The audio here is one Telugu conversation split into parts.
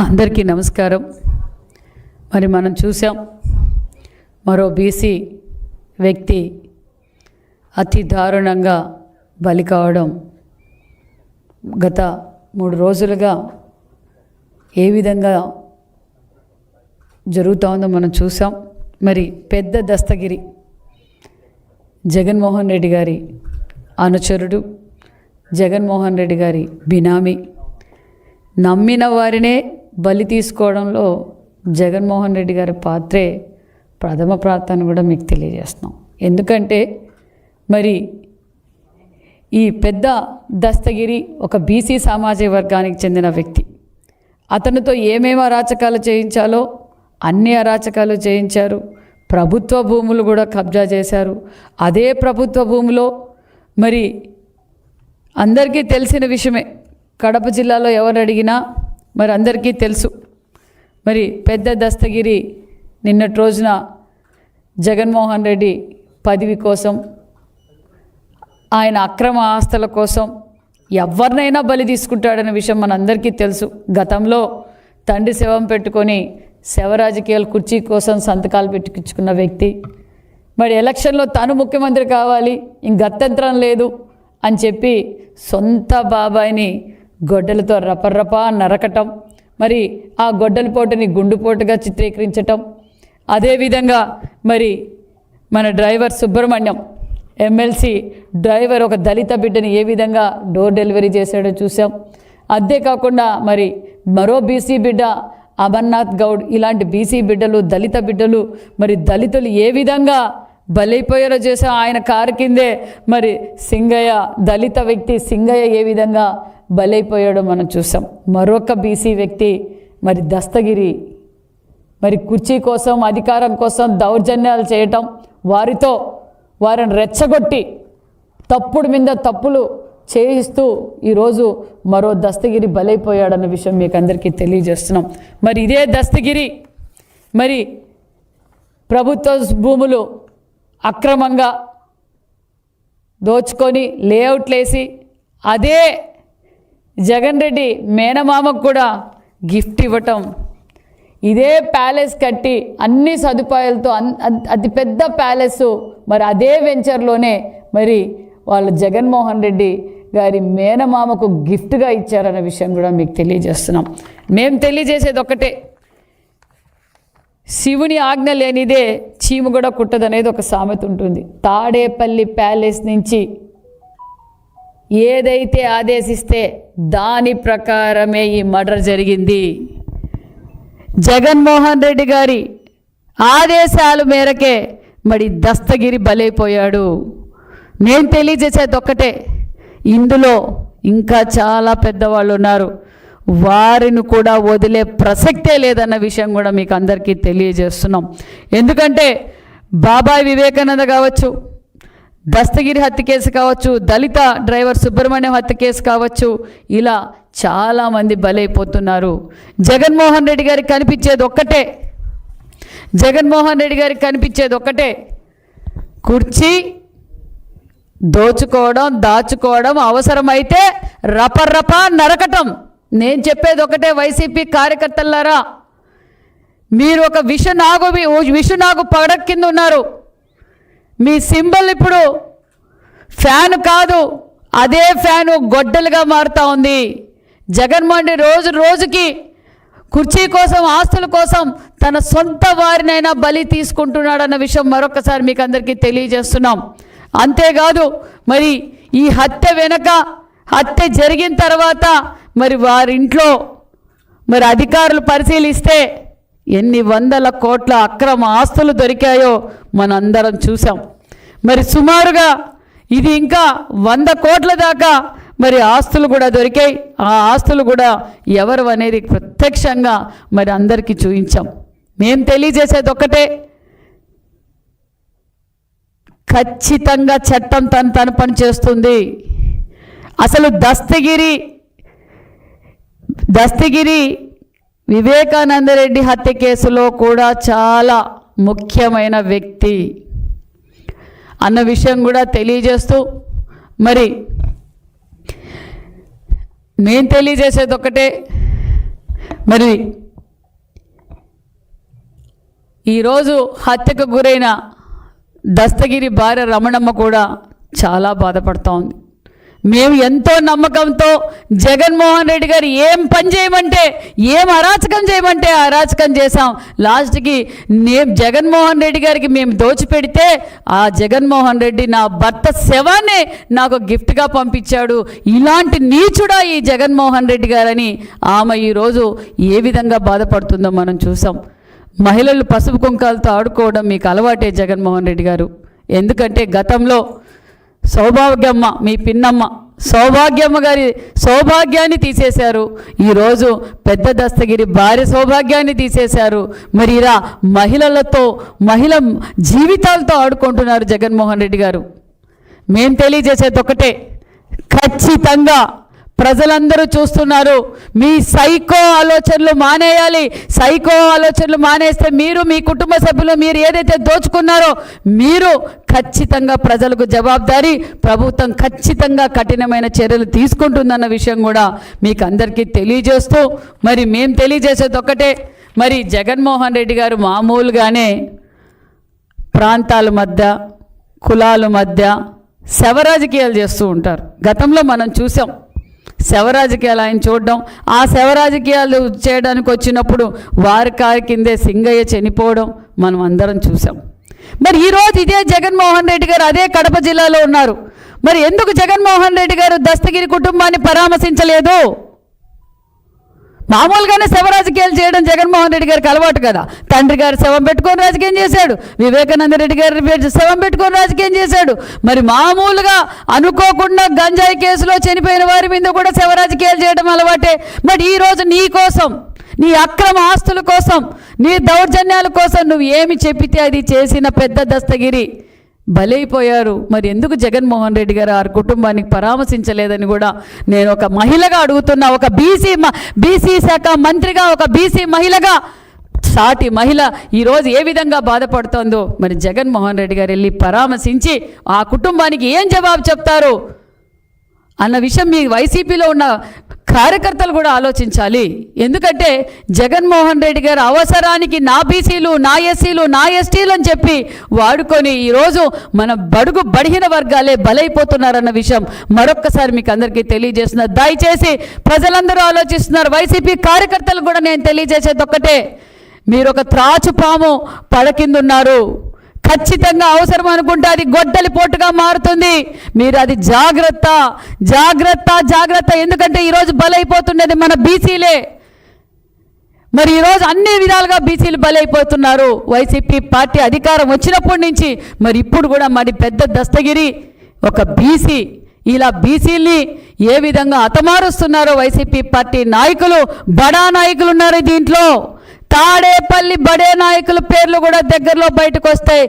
అందరికీ నమస్కారం. మరి మనం చూసాం, మరో బీసీ వ్యక్తి అతి దారుణంగా బలి కావడం గత 3 రోజులుగా ఏ విధంగా జరుగుతోందో మనం చూసాం. మరి పెద్ద దస్తగిరి జగన్మోహన్ రెడ్డి గారి అనుచరుడు, జగన్మోహన్ రెడ్డి గారి బినామీ, నమ్మిన వారినే బలి తీసుకోవడంలో జగన్మోహన్ రెడ్డి గారి పాత్రే ప్రథమ ప్రార్థన కూడా మీకు తెలియజేస్తున్నాం. ఎందుకంటే మరి ఈ పెద్ద దస్తగిరి ఒక బీసీ సామాజిక వర్గానికి చెందిన వ్యక్తి. అతనితో ఏమేమి అరాచకాలు చేయించాలో అన్ని అరాచకాలు చేయించారు. ప్రభుత్వ భూములు కూడా కబ్జా చేశారు. అదే ప్రభుత్వ భూమిలో మరి అందరికీ తెలిసిన విషయమే, కడప జిల్లాలో ఎవరు అడిగినా మరి అందరికీ తెలుసు. మరి పెద్ద దస్తగిరి నిన్నటి రోజున జగన్మోహన్ రెడ్డి పదవి కోసం, ఆయన అక్రమ ఆస్తుల కోసం ఎవరినైనా బలి తీసుకుంటాడనే విషయం మనందరికీ తెలుసు. గతంలో తండ్రి శవం పెట్టుకొని శవ రాజకీయాల కుర్చీ కోసం సంతకాలు పెట్టించుకున్న వ్యక్తి. మరి ఎలక్షన్లో తాను ముఖ్యమంత్రి కావాలి, గత్యంతరం లేదు అని చెప్పి సొంత బాబాయిని గొడ్డలతో రపర్రపా నరకటం, మరి ఆ గొడ్డల పోటుని గుండుపోటుగా చిత్రీకరించటం. అదేవిధంగా మరి మన డ్రైవర్ సుబ్రహ్మణ్యం, ఎమ్మెల్సీ డ్రైవర్, ఒక దళిత బిడ్డని ఏ విధంగా డోర్ డెలివరీ చేశాడో చూసాం. అంతేకాకుండా మరి మరో బీసీ బిడ్డ అమర్నాథ్ గౌడ్, ఇలాంటి బీసీ బిడ్డలు, దళిత బిడ్డలు, మరి దళితులు ఏ విధంగా బలైపోయారో చేసాం. ఆయన కారు కిందే మరి సింగయ్య, దళిత వ్యక్తి సింగయ్య ఏ విధంగా బలైపోయాడో మనం చూసాం. మరొక బీసీ వ్యక్తి మరి దస్తగిరి, మరి కుర్చీ కోసం, అధికారం కోసం దౌర్జన్యాలు చేయటం, వారిని రెచ్చగొట్టి తప్పుడు మీద తప్పులు చేయిస్తూ ఈరోజు మరో దస్తగిరి బలైపోయాడన్న విషయం మీకు అందరికీ తెలియజేస్తున్నాం. మరి ఇదే దస్తగిరి మరి ప్రభుత్వ భూములు అక్రమంగా దోచుకొని లేఅవుట్లేసి అదే జగన్ రెడ్డి మేనమామకు కూడా గిఫ్ట్ ఇవ్వటం, ఇదే ప్యాలెస్ కట్టి అన్ని సదుపాయాలతో అతిపెద్ద ప్యాలెస్ మరి అదే వెంచర్లోనే మరి వాళ్ళు జగన్మోహన్ రెడ్డి గారి మేనమామకు గిఫ్ట్గా ఇచ్చారన్న విషయం కూడా మీకు తెలియజేస్తున్నాం. మేము తెలియజేసేది ఒక్కటే, శివుని ఆజ్ఞ లేనిదే చీము కూడా కుట్టదనేది ఒక సామెత ఉంటుంది. తాడేపల్లి ప్యాలెస్ నుంచి ఏదైతే ఆదేశిస్తే దాని ప్రకారమే ఈ మర్డర్ జరిగింది. జగన్మోహన్ రెడ్డి గారి ఆదేశాల మేరకే మరి దస్తగిరి బలైపోయాడు. నేను తెలియజేసేది ఒక్కటే, ఇందులో ఇంకా చాలా పెద్దవాళ్ళు ఉన్నారు, వారిని కూడా వదిలే ప్రసక్తే లేదన్న విషయం కూడా మీకు అందరికీ తెలియజేస్తున్నాం. ఎందుకంటే బాబాయ్ వివేకానంద కావచ్చు, దస్తగిరి హత్య కేసు కావచ్చు, దళిత డ్రైవర్ సుబ్రహ్మణ్యం హత్య కేసు కావచ్చు, ఇలా చాలామంది బలైపోతున్నారు. జగన్మోహన్ రెడ్డి గారికి కనిపించేది ఒక్కటే, కుర్చీ దోచుకోవడం, దాచుకోవడం, అవసరమైతే రపర్రపా నరకటం. నేను చెప్పేది ఒకటే, వైసీపీ కార్యకర్తలారా, మీరు ఒక విషనాగు పడక కింద ఉన్నారు. మీ సింబల్ ఇప్పుడు ఫ్యాన్ కాదు, అదే ఫ్యాను గొడ్డలుగా మారుతూ ఉంది. జగన్మోహన్ రెడ్డి రోజుకి కుర్చీ కోసం, ఆస్తుల కోసం తన సొంత వారినైనా బలి తీసుకుంటున్నాడన్న విషయం మరొకసారి మీకు అందరికీ తెలియజేస్తున్నాం. అంతేకాదు మరి ఈ హత్య జరిగిన తర్వాత మరి వారింట్లో మరి అధికారులు పరిశీలిస్తే ఎన్ని వందల కోట్ల అక్రమ ఆస్తులు దొరికాయో మనందరం చూసాం. మరి సుమారుగా ఇది ఇంకా 100 కోట్ల దాకా మరి ఆస్తులు కూడా దొరికాయి. ఆ ఆస్తులు కూడా ఎవరు అనేది ప్రత్యక్షంగా మరి అందరికీ చూపించాం. మేము తెలియజేసేది ఒక్కటే, ఖచ్చితంగా చట్టం తన పని చేస్తుంది. అసలు దస్తగిరి వివేకానందరెడ్డి హత్య కేసులో కూడా చాలా ముఖ్యమైన వ్యక్తి అన్న విషయం కూడా తెలియజేస్తూ మరి నేను తెలియజేసేది ఒకటే, మరి ఈరోజు హత్యకు గురైన దస్తగిరి భార్య రమణమ్మ కూడా చాలా బాధపడుతూ ఉంది. మేము ఎంతో నమ్మకంతో జగన్మోహన్ రెడ్డి గారు ఏం పని చేయమంటే, ఏం అరాచకం చేయమంటే అరాచకం చేశాం. లాస్ట్కి జగన్మోహన్ రెడ్డి గారికి మేము దోచిపెడితే ఆ జగన్మోహన్ రెడ్డి నా భర్త శవాన్ని నాకు గిఫ్ట్గా పంపించాడు. ఇలాంటి నీచుడా ఈ జగన్మోహన్ రెడ్డి గారని ఆమె ఈరోజు ఏ విధంగా బాధపడుతుందో మనం చూసాం. మహిళలు పసుపు కుంకాలతో ఆడుకోవడం మీకు అలవాటే జగన్మోహన్ రెడ్డి గారు. ఎందుకంటే గతంలో సౌభాగ్యమ్మ, మీ పిన్నమ్మ సౌభాగ్యమ్మ గారి సౌభాగ్యాన్ని తీసేశారు. ఈరోజు పెద్ద దస్తగిరి భార్య సౌభాగ్యాన్ని తీసేశారు. మరి ఇలా మహిళ జీవితాలతో ఆడుకుంటున్నారు జగన్మోహన్ రెడ్డి గారు. మేము తెలియజేసేది ఒకటే, ఖచ్చితంగా ప్రజలందరూ చూస్తున్నారు. మీ సైకో ఆలోచనలు మానేయాలి. సైకో ఆలోచనలు మానేస్తే మీరు, మీ కుటుంబ సభ్యులు, మీరు ఏదైతే దోచుకున్నారో మీరు ఖచ్చితంగా ప్రజలకు జవాబుదారీ. ప్రభుత్వం ఖచ్చితంగా కఠినమైన చర్యలు తీసుకుంటుందన్న విషయం కూడా మీకు అందరికీ తెలియజేస్తూ, మరి మేము తెలియజేసేది ఒక్కటే, మరి జగన్మోహన్ రెడ్డి గారు మామూలుగానే ప్రాంతాల మధ్య, కులాల మధ్య శవ రాజకీయాలు చేస్తూ ఉంటారు. గతంలో మనం చూసాం శవ రాజకీయాలు ఆయన చూడడం. ఆ శవ రాజకీయాలు చేయడానికి వచ్చినప్పుడు వారి కారు కిందే సింగయ్య చనిపోవడం మనం అందరం చూసాం. మరి ఈరోజు ఇదే జగన్మోహన్ రెడ్డి గారు అదే కడప జిల్లాలో ఉన్నారు. మరి ఎందుకు జగన్మోహన్ రెడ్డి గారు దస్తగిరి కుటుంబాన్ని పరామర్శించలేదు? మామూలుగానే శవ రాజకీయాలు చేయడం జగన్మోహన్ రెడ్డి గారికి అలవాటు కదా. తండ్రి గారు శవం పెట్టుకొని రాజకీయం చేశాడు, వివేకానంద రెడ్డి గారి శవం పెట్టుకొని రాజకీయం చేశాడు. మరి మామూలుగా అనుకోకుండా గంజాయి కేసులో చనిపోయిన వారి మీద కూడా శవ రాజకీయాలు చేయడం అలవాటే. మరి ఈరోజు నీ కోసం, నీ అక్రమ ఆస్తుల కోసం, నీ దౌర్జన్యాల కోసం నువ్వు ఏమి చెప్పితే అది చేసిన పెద్ద దస్తగిరి బలైపోయారు. మరి ఎందుకు జగన్మోహన్ రెడ్డి గారు ఆ కుటుంబానికి పరామర్శించలేదని కూడా నేను ఒక మహిళగా అడుగుతున్నా. ఒక బీసీ శాఖ మంత్రిగా, ఒక బీసీ మహిళగా, సాటి మహిళ ఈరోజు ఏ విధంగా బాధపడుతోందో మరి జగన్మోహన్ రెడ్డి గారు వెళ్ళి పరామర్శించి ఆ కుటుంబానికి ఏం జవాబు చెప్తారు అన్న విషయం మీ వైసీపీలో ఉన్న కార్యకర్తలు కూడా ఆలోచించాలి. ఎందుకంటే జగన్మోహన్ రెడ్డి గారు అవసరానికి నా బీసీలు, నా ఎస్సీలు, నా ఎస్టీలు అని చెప్పి వాడుకొని ఈరోజు మన బలహీన వర్గాలే బలైపోతున్నారన్న విషయం మరొక్కసారి మీకు అందరికీ తెలియజేస్తున్నారు. దయచేసి ప్రజలందరూ ఆలోచిస్తున్నారు. వైసీపీ కార్యకర్తలు కూడా నేను తెలియజేసేది ఒక్కటే, మీరు ఒక త్రాచుపాము పడకిందున్నారు. ఖచ్చితంగా అవసరం అనుకుంటే అది గొడ్డలి పోటుగా మారుతుంది. మీరు అది జాగ్రత్త జాగ్రత్త జాగ్రత్త. ఎందుకంటే ఈరోజు బలైపోతుండేది మన బీసీలే. మరి ఈరోజు అన్ని విధాలుగా బీసీలు బలైపోతున్నారు. వైసీపీ పార్టీ అధికారం వచ్చినప్పటి నుంచి మరి ఇప్పుడు కూడా మరి పెద్ద దస్తగిరి ఒక బీసీ. ఇలా బీసీల్ని ఏ విధంగా హతమారుస్తున్నారో వైసీపీ పార్టీ నాయకులు, బడా నాయకులు ఉన్నారు దీంట్లో. తాడేపల్లి బడే నాయకుల పేర్లు కూడా దగ్గరలో బయటకు వస్తాయి.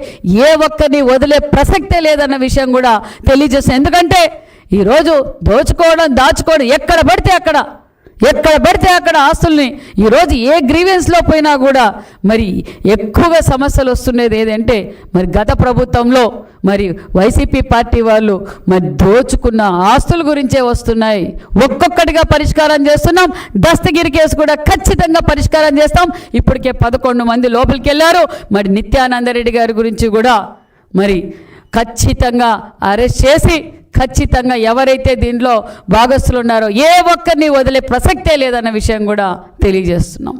ఏ ఒక్కరిని వదిలే ప్రసక్తే లేదన్న విషయం కూడా తెలియజేస్తాం. ఎందుకంటే ఈరోజు దోచుకోవడం, దాచుకోవడం ఎక్కడ పడితే అక్కడ ఆస్తుల్ని ఈరోజు ఏ గ్రీవెన్స్లో పోయినా కూడా మరి ఎక్కువగా సమస్యలు వస్తున్నది ఏదంటే మరి గత ప్రభుత్వంలో మరి వైసీపీ పార్టీ వాళ్ళు మరి దోచుకున్న ఆస్తుల గురించే వస్తున్నాయి. ఒక్కొక్కటిగా పరిష్కారం చేస్తున్నాం. దస్తగిరి కేసు కూడా ఖచ్చితంగా పరిష్కారం చేస్తాం. ఇప్పటికే 11 మంది లోపలికి వెళ్ళారు. మరి నిత్యానందరెడ్డి గారి గురించి కూడా మరి ఖచ్చితంగా అరెస్ట్ చేసి ఖచ్చితంగా ఎవరైతే దీంట్లో భాగస్తులు ఉన్నారో ఏ ఒక్కరిని వదిలే ప్రసక్తే లేదన్న విషయం కూడా తెలియజేస్తున్నాం.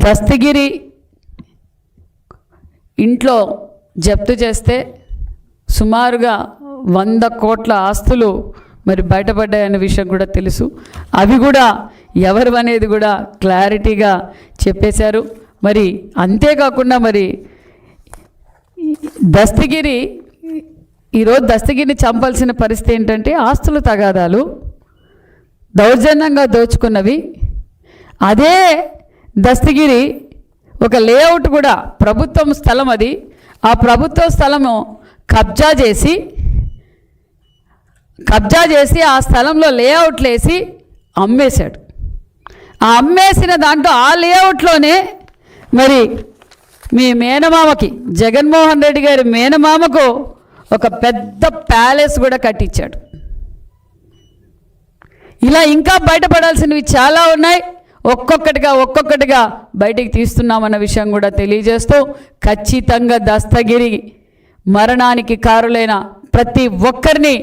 దస్తగిరి ఇంట్లో జప్తు చేస్తే సుమారుగా 100 కోట్ల ఆస్తులు మరి బయటపడ్డాయన్న విషయం కూడా తెలుసు. అవి కూడా ఎవరు అనేది కూడా క్లారిటీగా చెప్పేశారు. మరి అంతేకాకుండా మరి ఈరోజు దస్తగిరిని చంపాల్సిన పరిస్థితి ఏంటంటే ఆస్తుల తగాదాలు, దౌర్జన్యంగా దోచుకున్నవి. అదే దస్తగిరి ఒక లేఅవుట్ కూడా ప్రభుత్వం స్థలం, అది ఆ ప్రభుత్వ స్థలము కబ్జా చేసి ఆ స్థలంలో లేఅవుట్లు వేసి అమ్మేశాడు. ఆ అమ్మేసిన దాంట్లో ఆ లేఅవుట్లోనే మరి మీ మేనమామకి, జగన్మోహన్ రెడ్డి గారి మేనమామకు ఒక పెద్ద ప్యాలెస్ కూడా కట్టించాడు. ఇలా ఇంకా బయటపడాల్సినవి చాలా ఉన్నాయి. ఒక్కొక్కటిగా బయటికి తీస్తున్నామన్న విషయం కూడా తెలియజేస్తూ, ఖచ్చితంగా దస్తగిరి మరణానికి కారులైన ప్రతి ఒక్కరిని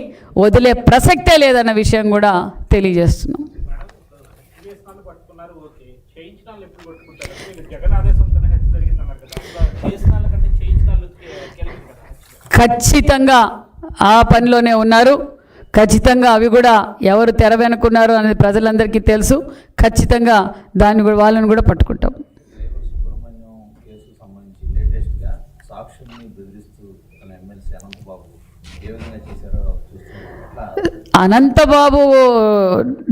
వదిలే ప్రసక్తే లేదన్న విషయం కూడా తెలియజేస్తున్నాం. ఖచ్చితంగా ఆ పనిలోనే ఉన్నారు. ఖచ్చితంగా అవి కూడా ఎవరు తెర వెనుకున్నారు అనేది ప్రజలందరికీ తెలుసు. ఖచ్చితంగా దాన్ని కూడా వాళ్ళని కూడా పట్టుకుంటాం. అనంతబాబు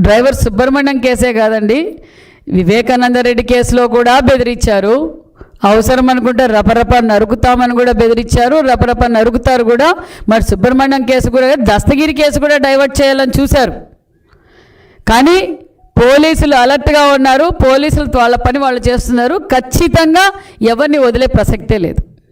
డ్రైవర్ సుబ్రహ్మణ్యం కేసే కాదండి, వివేకానంద రెడ్డి కేసులో కూడా బెదిరించారు. అవసరం అనుకుంటే రపరప నరుకుతామని కూడా బెదిరించారు, రపరప నరుకుతారు కూడా. మరి సుబ్రహ్మణ్యం కేసు కూడా, దస్తగిరి కేసు కూడా డైవర్ట్ చేయాలని చూశారు. కానీ పోలీసులు అలర్ట్గా ఉన్నారు. పోలీసులు వాళ్ళ పని వాళ్ళు చేస్తున్నారు. ఖచ్చితంగా ఎవరిని వదిలే ప్రసక్తే లేదు.